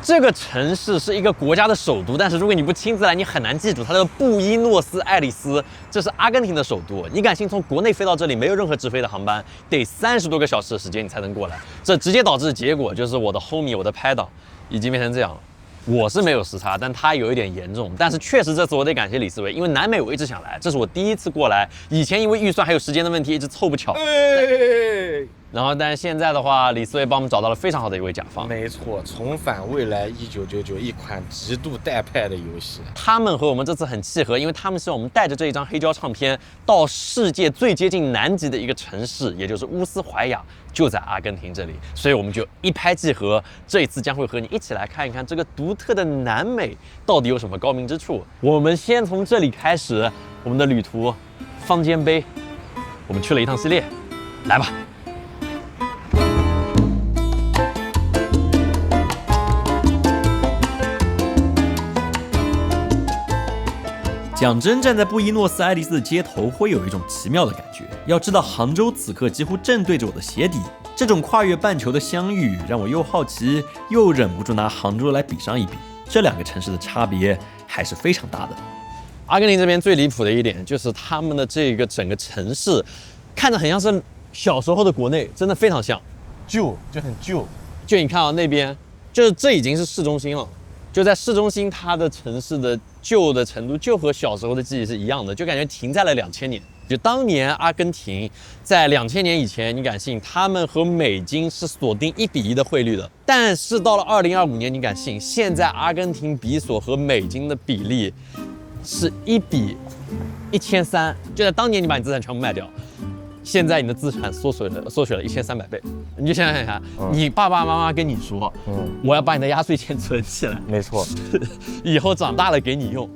这个城市是一个国家的首都，但是如果你不亲自来，你很难记住它的布宜诺斯艾利斯。这是阿根廷的首都，你敢信从国内飞到这里没有任何直飞的航班，得30多个小时的时间你才能过来。这直接导致结果就是我的 homie 我的拍档已经变成这样了。我是没有时差，但他有一点严重。但是确实这次我得感谢李思维，因为南美我一直想来，这是我第一次过来。以前因为预算还有时间的问题，一直凑不巧。然后，但是现在的话，李思维帮我们找到了非常好的一位甲方。没错，重返未来1999，一款极度带派的游戏。他们和我们这次很契合，因为他们希望我们带着这一张黑胶唱片到世界最接近南极的一个城市，也就是乌斯怀亚，就在阿根廷这里。所以我们就一拍即合，这一次将会和你一起来看一看这个独特的南美到底有什么高明之处。我们先从这里开始我们的旅途，方尖碑，我们去了一趟系列，来吧。讲真，站在布宜诺斯艾利斯的街头，会有一种奇妙的感觉。要知道，杭州此刻几乎正对着我的鞋底，这种跨越半球的相遇，让我又好奇，又忍不住拿杭州来比上一比。这两个城市的差别还是非常大的。阿根廷这边最离谱的一点，就是他们的这个整个城市，看着很像是小时候的国内，真的非常像，旧就很旧。就你看啊，那边就是这已经是市中心了。就在市中心，它的城市的旧的程度就和小时候的记忆是一样的，就感觉停在了2000年。就当年阿根廷在2000年以前，你敢信他们和美金是锁定1比1的汇率的？但是到了2025年，你敢信现在阿根廷比索和美金的比例是1比1300？就在当年你把你资产全部卖掉，现在你的资产缩水了1300倍，你就想想看，你爸爸妈妈跟你说，我要把你的压岁钱存起来，没错，以后长大了给你用。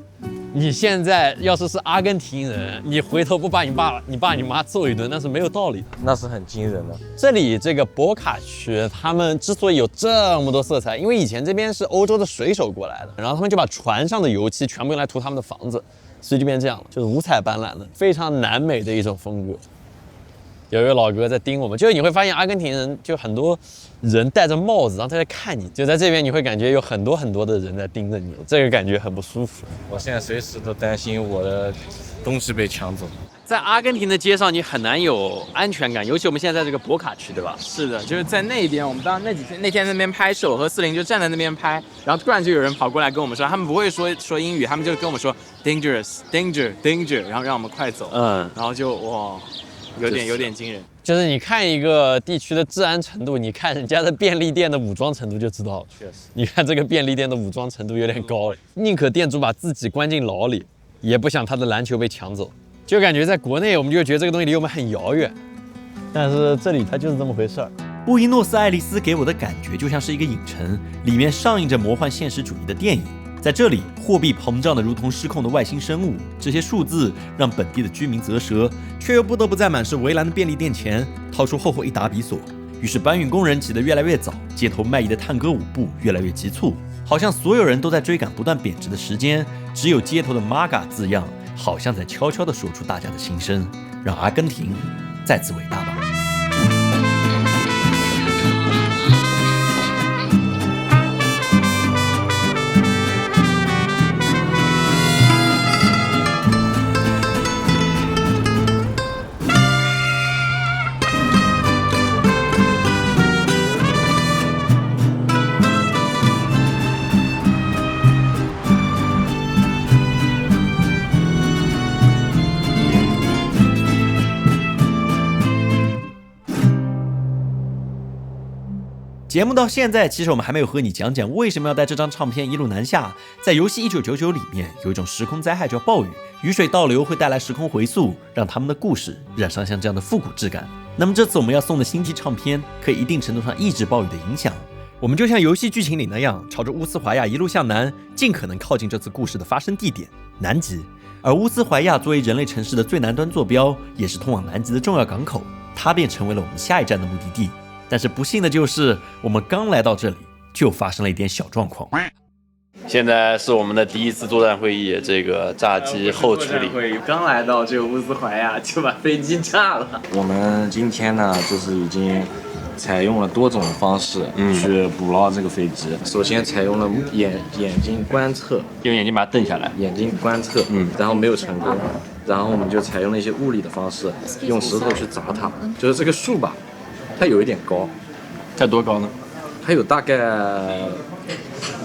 你现在要是阿根廷人，你回头不把你爸你妈揍一顿，那是没有道理的，那是很惊人的。这里这个博卡区，他们之所以有这么多色彩，因为以前这边是欧洲的水手过来的，然后他们就把船上的油漆全部用来涂他们的房子，所以就变这样了，就是五彩斑斓的，非常南美的一种风格。有一位老哥在盯我们，就是你会发现阿根廷人就很多人戴着帽子，然后他在看你，就在这边你会感觉有很多的人在盯着你，这个感觉很不舒服。我现在随时都担心我的东西被抢走。在阿根廷的街上，你很难有安全感，尤其我们现在在这个博卡区，对吧？是的，就是在那边，我们当那天那边拍摄，我和40就站在那边拍，然后突然就有人跑过来跟我们说，他们不会说英语，他们就跟我们说 dangerous danger， 然后让我们快走，然后就哇。有点惊人，就是你看一个地区的治安程度，你看人家的便利店的武装程度就知道了。确实，你看这个便利店的武装程度有点高，宁可店主把自己关进牢里，也不想他的篮球被抢走。就感觉在国内我们就觉得这个东西离我们很遥远，但是这里它就是这么回事儿。布宜诺斯艾利斯给我的感觉就像是一个影城，里面上映着魔幻现实主义的电影。在这里，货币膨胀的如同失控的外星生物，这些数字让本地的居民啧舌，却又不得不在满是围栏的便利店前掏出厚厚一沓比索。于是搬运工人挤得越来越早，街头卖艺的探戈舞步越来越急促，好像所有人都在追赶不断贬值的时间，只有街头的 MAGA 字样，好像在悄悄地说出大家的心声，让阿根廷再次伟大吧。节目到现在，其实我们还没有和你讲讲为什么要带这张唱片一路南下。在游戏1999里面，有一种时空灾害叫暴雨，雨水倒流会带来时空回溯，让他们的故事染上像这样的复古质感。那么这次我们要送的星际唱片，可以一定程度上抑制暴雨的影响。我们就像游戏剧情里那样，朝着乌斯怀亚一路向南，尽可能靠近这次故事的发生地点南极。而乌斯怀亚作为人类城市的最南端坐标，也是通往南极的重要港口，它便成为了我们下一站的目的地。但是不幸的就是，我们刚来到这里，就发生了一点小状况。现在是我们的第一次作战会议，这个炸机后处理。刚来到这个乌斯怀亚就把飞机炸了。我们今天呢，就是已经采用了多种方式去捕捞这个飞机。首先采用了眼睛观测，用眼睛把它瞪下来。眼睛观测，然后没有成功，然后我们就采用了一些物理的方式，用石头去砸它。就是这个树吧，它有一点高，它多高呢？它有大概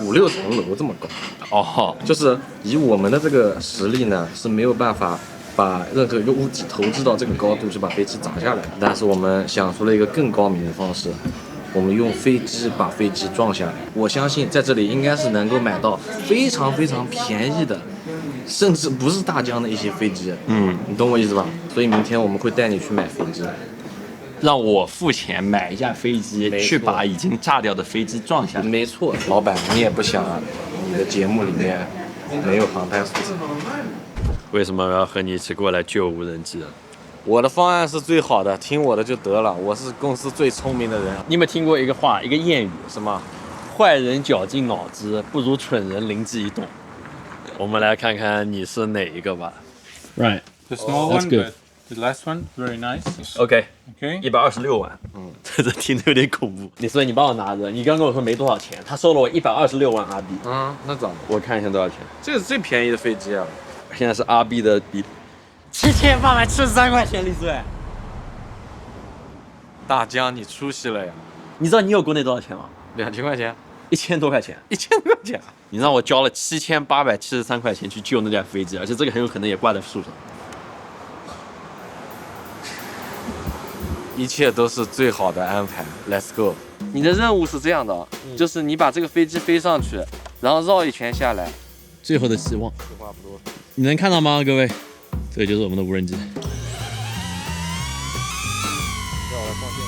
5-6层楼这么高。哦，就是以我们的这个实力呢，是没有办法把任何一个物体投掷到这个高度去把飞机砸下来。但是我们想出了一个更高明的方式，我们用飞机把飞机撞下来。我相信在这里应该是能够买到非常非常便宜的，甚至不是大疆的一些飞机。你懂我意思吧？所以明天我们会带你去买飞机。让我付钱买一架飞机，去把已经炸掉的飞机撞下来。没错，老板，你也不想你的节目里面没有航拍素材。为什么要和你一起过来救无人机？我的方案是最好的，听我的就得了。我是公司最聪明的人。你有没有听过一个话，一个谚语？什么？坏人绞尽脑汁，不如蠢人灵机一动。我们来看看你是哪一个吧。Right. The small that's one, good. but the last one, very nice. OK. Okay. 126万。这听着有点恐怖。所以你帮我拿着，你刚跟我说没多少钱，他收了我126万RB。那咋？我看一下多少钱。这是最便宜的飞机啊！现在是RB的比7873块钱，李思伟。大疆，你出息了呀你知道你有国内多少钱吗！2000块钱？1000多块钱。 ，1000块钱。你让我交了7873块钱去救那架飞机，而且这个很有可能也挂在树上。一切都是最好的安排 ，Let's go。你的任务是这样的，就是你把这个飞机飞上去，然后绕一圈下来。最后的希望。废话不多。你能看到吗，各位？这就是我们的无人机。让我来放电，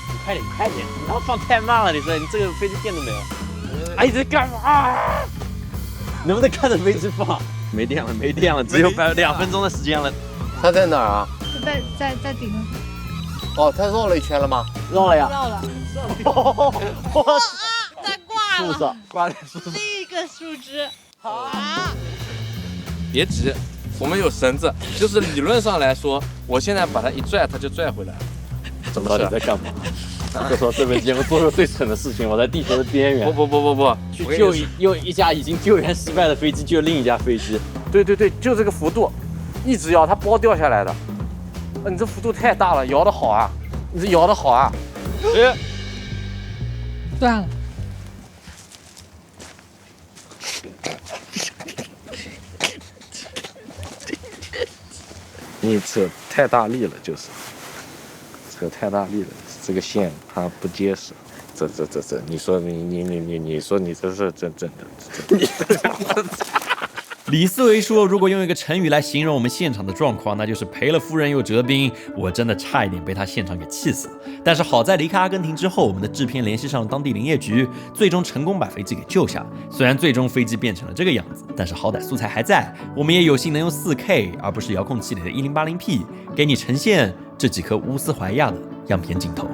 你快点，快点！你要放太慢了，你这个飞机电都没有。哎，你在干嘛？能不能看着飞机放？没电了，没电了，只有2分钟的时间了。它在哪儿啊？在顶上。哦，它绕了一圈了吗？绕了呀。绕了。哇！它挂了。树上挂在树上。这个树枝。啊！别急，我们有绳子，就是理论上来说，我现在把它一拽，它就拽回来了。怎么到底在干嘛？就说这辈子见过做过最蠢的事情，我在地球的边缘。不，去救一架已经救援失败的飞机，救另一架飞机。对，就这个幅度，一直摇，它包掉下来的。你这幅度太大了，摇得好啊！你这摇得好啊！哎，断了。你扯太大力了，就是扯太大力了，这个线它不结实。这，你说你说你这是真的。李思维说，如果用一个成语来形容我们现场的状况，那就是赔了夫人又折兵。我真的差一点被他现场给气死了。但是好在离开阿根廷之后，我们的制片联系上了当地林业局，最终成功把飞机给救下。虽然最终飞机变成了这个样子，但是好歹素材还在，我们也有幸能用 4K 而不是遥控器里的1080p 给你呈现这几颗乌斯怀亚的样片镜头。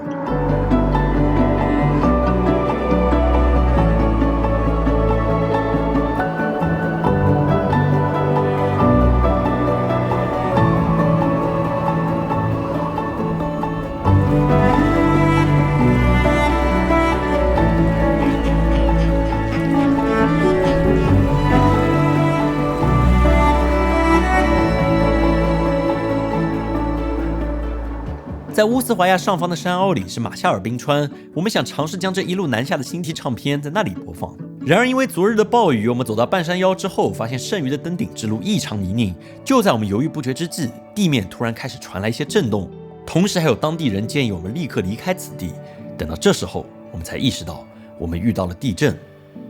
在乌斯怀亚上方的山凹里是马夏尔冰川，我们想尝试将这一路南下的星体唱片在那里播放。然而因为昨日的暴雨，我们走到半山腰之后，发现剩余的登顶之路异常泥泞。就在我们犹豫不决之际，地面突然开始传来一些震动，同时还有当地人建议我们立刻离开此地。等到这时候，我们才意识到我们遇到了地震，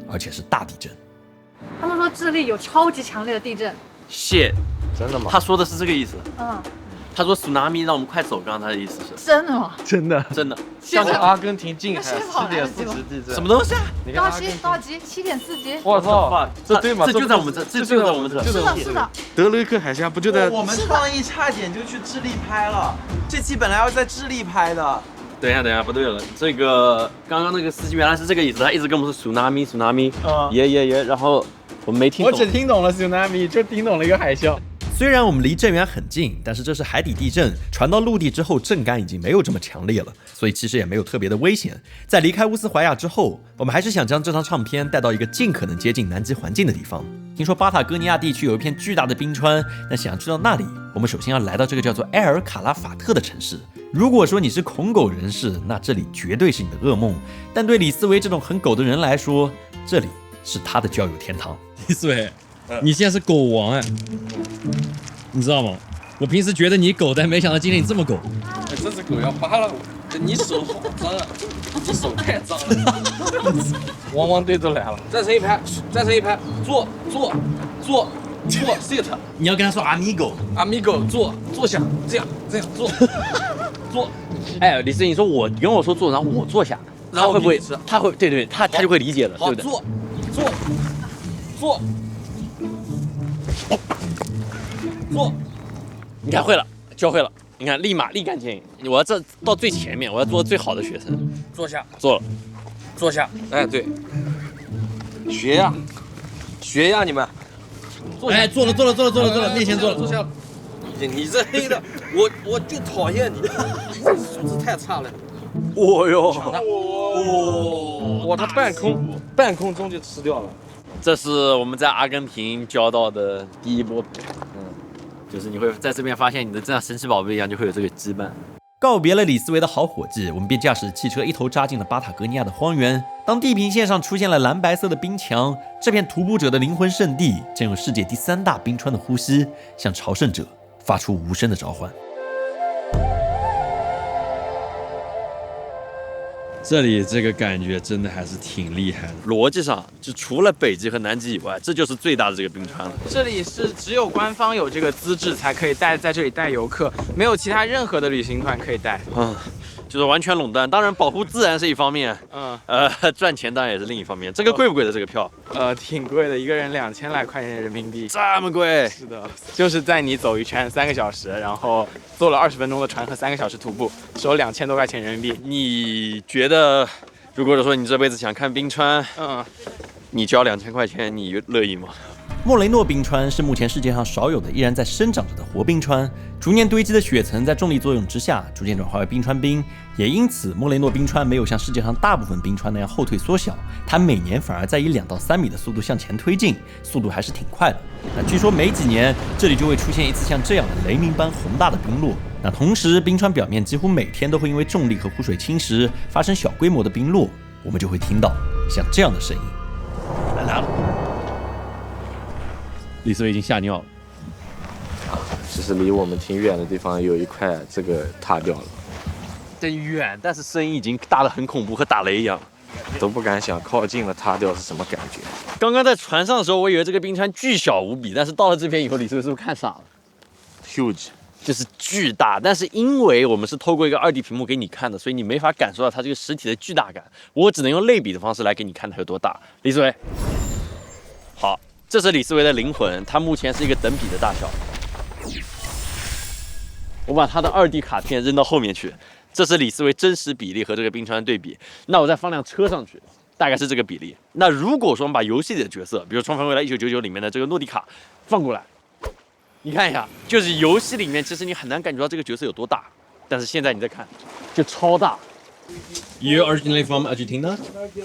而且是大地震。他们说智利有超级强烈的地震。shit， 真的吗？他说的是这个意思。他说 tsunami 让我们快走，刚刚他的意思是真的吗？真的。像阿根廷近海7.4级地震，什么东西啊？多少级？7.4级。我操，这对吗？这就在我们这，这就在我们这。是的。德雷克海峡不就在？我们创意差点就去智利拍了，这期本来要在智利拍的。等一下，不对了，这个刚刚那个司机原来是这个意思，他一直跟我们说 tsunami， 耶，然后我们没听懂。我只听懂了 tsunami， 就听懂了一个海啸。虽然我们离震源很近，但是这是海底地震，传到陆地之后震感已经没有这么强烈了，所以其实也没有特别的危险。在离开乌斯怀亚之后，我们还是想将这张唱片带到一个尽可能接近南极环境的地方。听说巴塔哥尼亚地区有一片巨大的冰川，那想要去到那里，我们首先要来到这个叫做埃尔卡拉法特的城市。如果说你是恐狗人士，那这里绝对是你的噩梦，但对李思维这种很狗的人来说，这里是他的交友天堂。李思维，你现在是狗王哎，你知道吗？我平时觉得你狗，但没想到今天你这么狗。这只狗要扒了我，你手好脏啊，你手太脏了。汪汪队都来了，站成一排，站成一排，坐 sit， 你要跟他说 amigo， 坐下，这样坐。哎，李思，你说你跟我说坐，然后我坐下，然后他会不会你吃？他会，对，他就会理解的，对好，不对？坐，你看会了，教会了，你看立马立竿见影。我要这到最前面，我要做最好的学生。坐下，做了，坐下。哎，对，学呀，你们。哎，做了，面前做了，坐下。你这黑的，我就讨厌你，素质太差了。哦哟，哇，他半空中就吃掉了。这是我们在阿根廷交到的第一波，就是你会在这边发现你的这样神奇宝贝一样，就会有这个羁绊。告别了李思维的好伙计，我们便驾驶汽车一头扎进了巴塔哥尼亚的荒原。当地平线上出现了蓝白色的冰墙，这片徒步者的灵魂圣地将有世界第3大冰川的呼吸，向朝圣者发出无声的召唤。这里这个感觉真的还是挺厉害的。逻辑上，就除了北极和南极以外，这就是最大的这个冰川了。这里是只有官方有这个资质才可以在这里带游客，没有其他任何的旅行团可以带。就是完全垄断。当然，保护自然是一方面，赚钱当然也是另一方面。这个贵不贵的这个票？挺贵的，一个人2000来块钱人民币。这么贵？是的，就是带你走一圈3个小时，然后坐了20分钟的船和3个小时徒步，收2000多块钱人民币。你觉得，如果说你这辈子想看冰川，你交2000块钱，你乐意吗？莫雷诺冰川是目前世界上少有的依然在生长着的活冰川，逐年堆积的雪层在重力作用之下逐渐转化为冰川冰，也因此莫雷诺冰川没有像世界上大部分冰川那样后退缩小，它每年反而在以2到3米的速度向前推进，速度还是挺快的。那据说没几年这里就会出现一次像这样的雷鸣般宏大的冰落，那同时冰川表面几乎每天都会因为重力和湖水侵蚀发生小规模的冰落，我们就会听到像这样的声音。来了。李思维已经吓尿了。其实离我们挺远的地方有一块这个塌掉了，很远，但是声音已经大得很恐怖，和打雷一样，都不敢想靠近了塌掉是什么感觉。刚刚在船上的时候，我以为这个冰川巨小无比，但是到了这边以后，李思维是不是看傻了 ？Huge， 就是巨大，但是因为我们是透过一个2D 屏幕给你看的，所以你没法感受到它这个实体的巨大感。我只能用类比的方式来给你看它有多大。李思维，好。这是李思维的灵魂，它目前是一个等比的大小。我把它的2D 卡片扔到后面去，这是李思维真实比例和这个冰川的对比。那我再放辆车上去，大概是这个比例。那如果说我们把游戏里的角色，比如《重返未来1999》里面的这个诺迪卡放过来，你看一下，就是游戏里面其实你很难感觉到这个角色有多大，但是现在你再看，就超大。You originally from Argentina?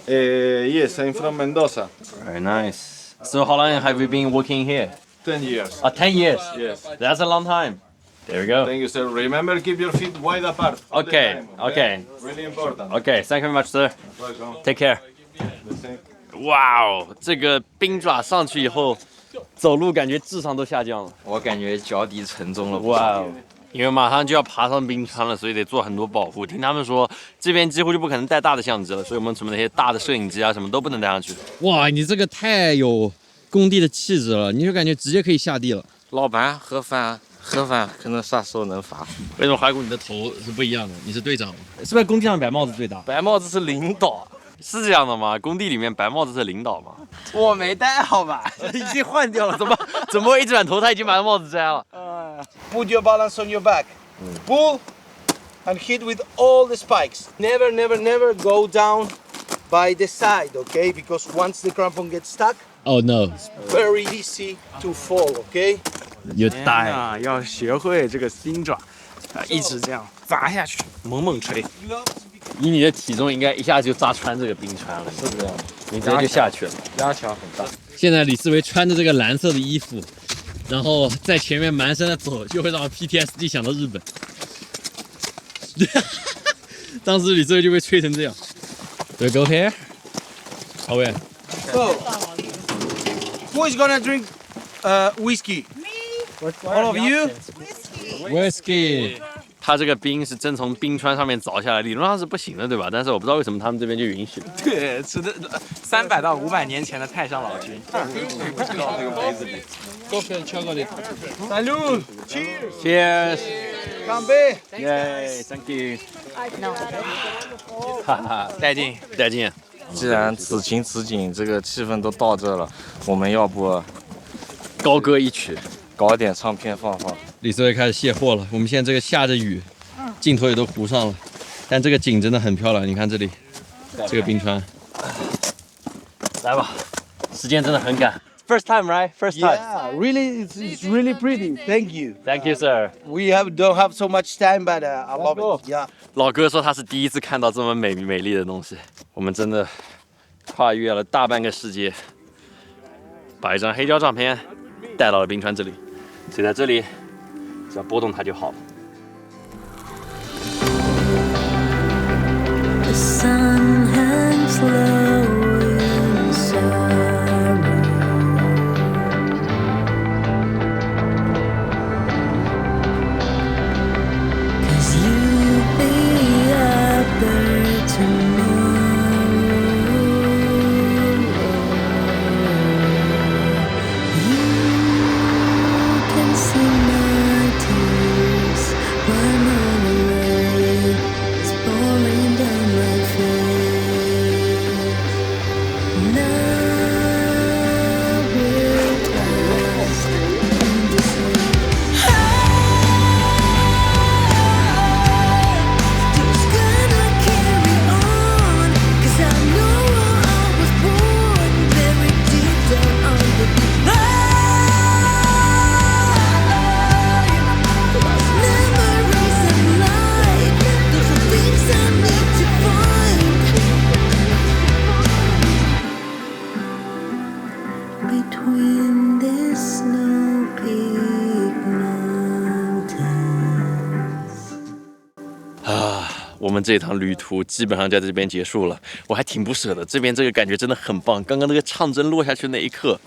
Yes, I'm from Mendoza. Very nice. So how long have you been working here? 10 years. 10 years. Yes. That's a long time. There we go. Thank you, sir. Remember, keep your feet wide apart. all the Okay. time, Okay. Really important. Okay. Thank you very much, sir. Welcome. Take care. The same. 哇哦，这个冰爪上去以后，走路感觉智商都下降了。我感觉脚底沉重了。哇哦！因为马上就要爬上冰川了，所以得做很多保护。听他们说，这边几乎就不可能带大的相机了，所以我们什么那些大的摄影机啊，什么都不能带上去。哇，你这个太有工地的气质了，你就感觉直接可以下地了。老板盒饭可能啥时候能发？为什么怀古你的头是不一样的？你是队长吗？是不是工地上白帽子最大？白帽子是领导，是这样的吗？工地里面白帽子是领导吗？我没戴好吧？已经换掉了，怎么一转头他已经把帽子摘了Put your balance on your back. Pull and hit with all the spikes. Never, never, never go down by the side, okay? Because once the crampon gets stuck,？Oh no！ it's very easy to fall, okay? 有天呆。啊，要学会这个冰爪，一直这样砸下去，猛猛吹。以你的体重，应该一下就扎穿这个冰川了，是这样，你直接就下去了。压强很大。现在李思维穿着这个蓝色的衣服，然后在前面蹒跚的走，就会让我 PTSD 想到日本。当时李思维就被吹成这样。Do we go here? Oh yeah. So, who is gonna drink whiskey? All of you? Whiskey。它这个冰是真从冰川上面凿下来，理论上是不行的，对吧？但是我不知道为什么他们这边就允许了。对，吃的300到500年前的太上老君。Salud! Cheers! Cheers！ 干杯！耶 ，Thank you。哈哈，带劲。带劲。既然此情此景，这个气氛都到这了，我们要不高歌一曲，搞一点唱片放放？李思维开始卸货了。我们现在这个下着雨，镜头也都糊上了，但这个景真的很漂亮。你看这里，这个冰川。来吧，时间真的很赶。First time, right? First time. Yeah, really, it's really pretty. Thank you. Thank you, sir. We don't have so much time, but I love it. Yeah. 老哥说他是第一次看到这么美丽的东西。我们真的跨越了大半个世界，把一张黑胶唱片带到了冰川这里。所以在这里，只要拨动它就好了。 The sun hangs low in sorrow. Cause you'll be up there tomorrow. You can see my tears run away. It's pouring down my face. Love will trust in the same. Just gonna carry on, 'cause I know I was born very deep down underneath. Lost memories of life, those are things I need to find. Between these snow-peaked mountains. 我们这趟旅途基本上在这边结束了，我还挺不舍的。这边这个感觉真的很棒，刚刚那个唱针落下去那一刻，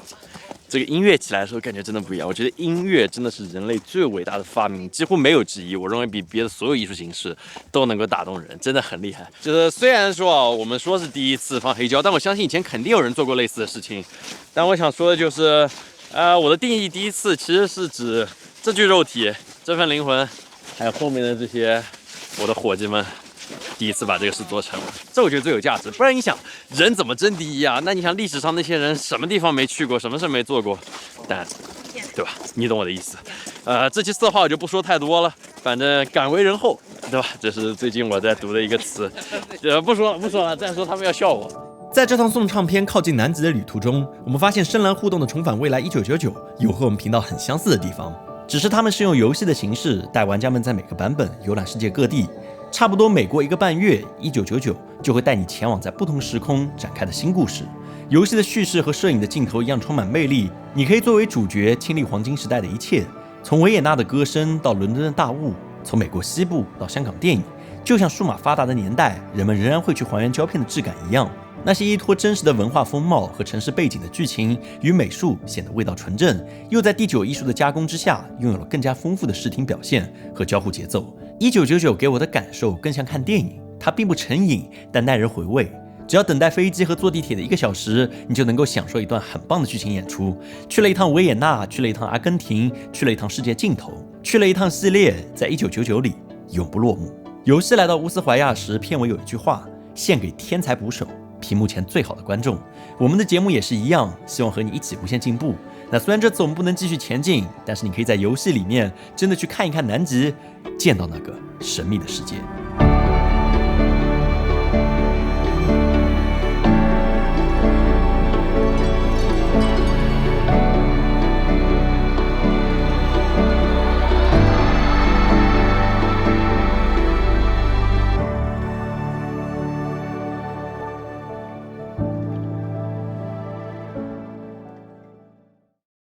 这个音乐起来的时候感觉真的不一样。我觉得音乐真的是人类最伟大的发明，几乎没有之一。我认为比别的所有艺术形式都能够打动人，真的很厉害。就是虽然说啊，我们说是第一次放黑胶，但我相信以前肯定有人做过类似的事情。但我想说的就是，我的定义第一次其实是指这具肉体、这份灵魂，还有后面的这些我的伙计们。第一次把这个事做成了，这我觉得最有价值。不然你想，人怎么争第一啊？那你想历史上那些人什么地方没去过，什么事没做过？但，对吧？你懂我的意思。这期色话我就不说太多了，反正敢为人后，对吧？这是最近我在读的一个词。不说了，再说他们要笑我。在这趟送唱片靠近南极的旅途中，我们发现深蓝互动的《重返未来1999》有和我们频道很相似的地方，只是他们是用游戏的形式带玩家们在每个版本游览世界各地。差不多每过1个半月，1999就会带你前往在不同时空展开的新故事。游戏的叙事和摄影的镜头一样充满魅力，你可以作为主角亲历黄金时代的一切，从维也纳的歌声到伦敦的大雾，从美国西部到香港电影，就像数码发达的年代，人们仍然会去还原胶片的质感一样。那些依托真实的文化风貌和城市背景的剧情与美术显得味道纯正，又在第9艺术的加工之下，拥有了更加丰富的视听表现和交互节奏。1999给我的感受更像看电影，它并不成瘾，但耐人回味。只要等待飞机和坐地铁的1个小时，你就能够享受一段很棒的剧情演出。去了一趟维也纳，去了一趟阿根廷，去了一趟世界尽头，去了一趟系列，在1999里永不落幕。游戏来到乌斯怀亚时，片尾有一句话：献给天才捕手，屏幕前最好的观众。我们的节目也是一样，希望和你一起无限进步。那虽然这次我们不能继续前进，但是你可以在游戏里面真的去看一看南极，见到那个神秘的世界。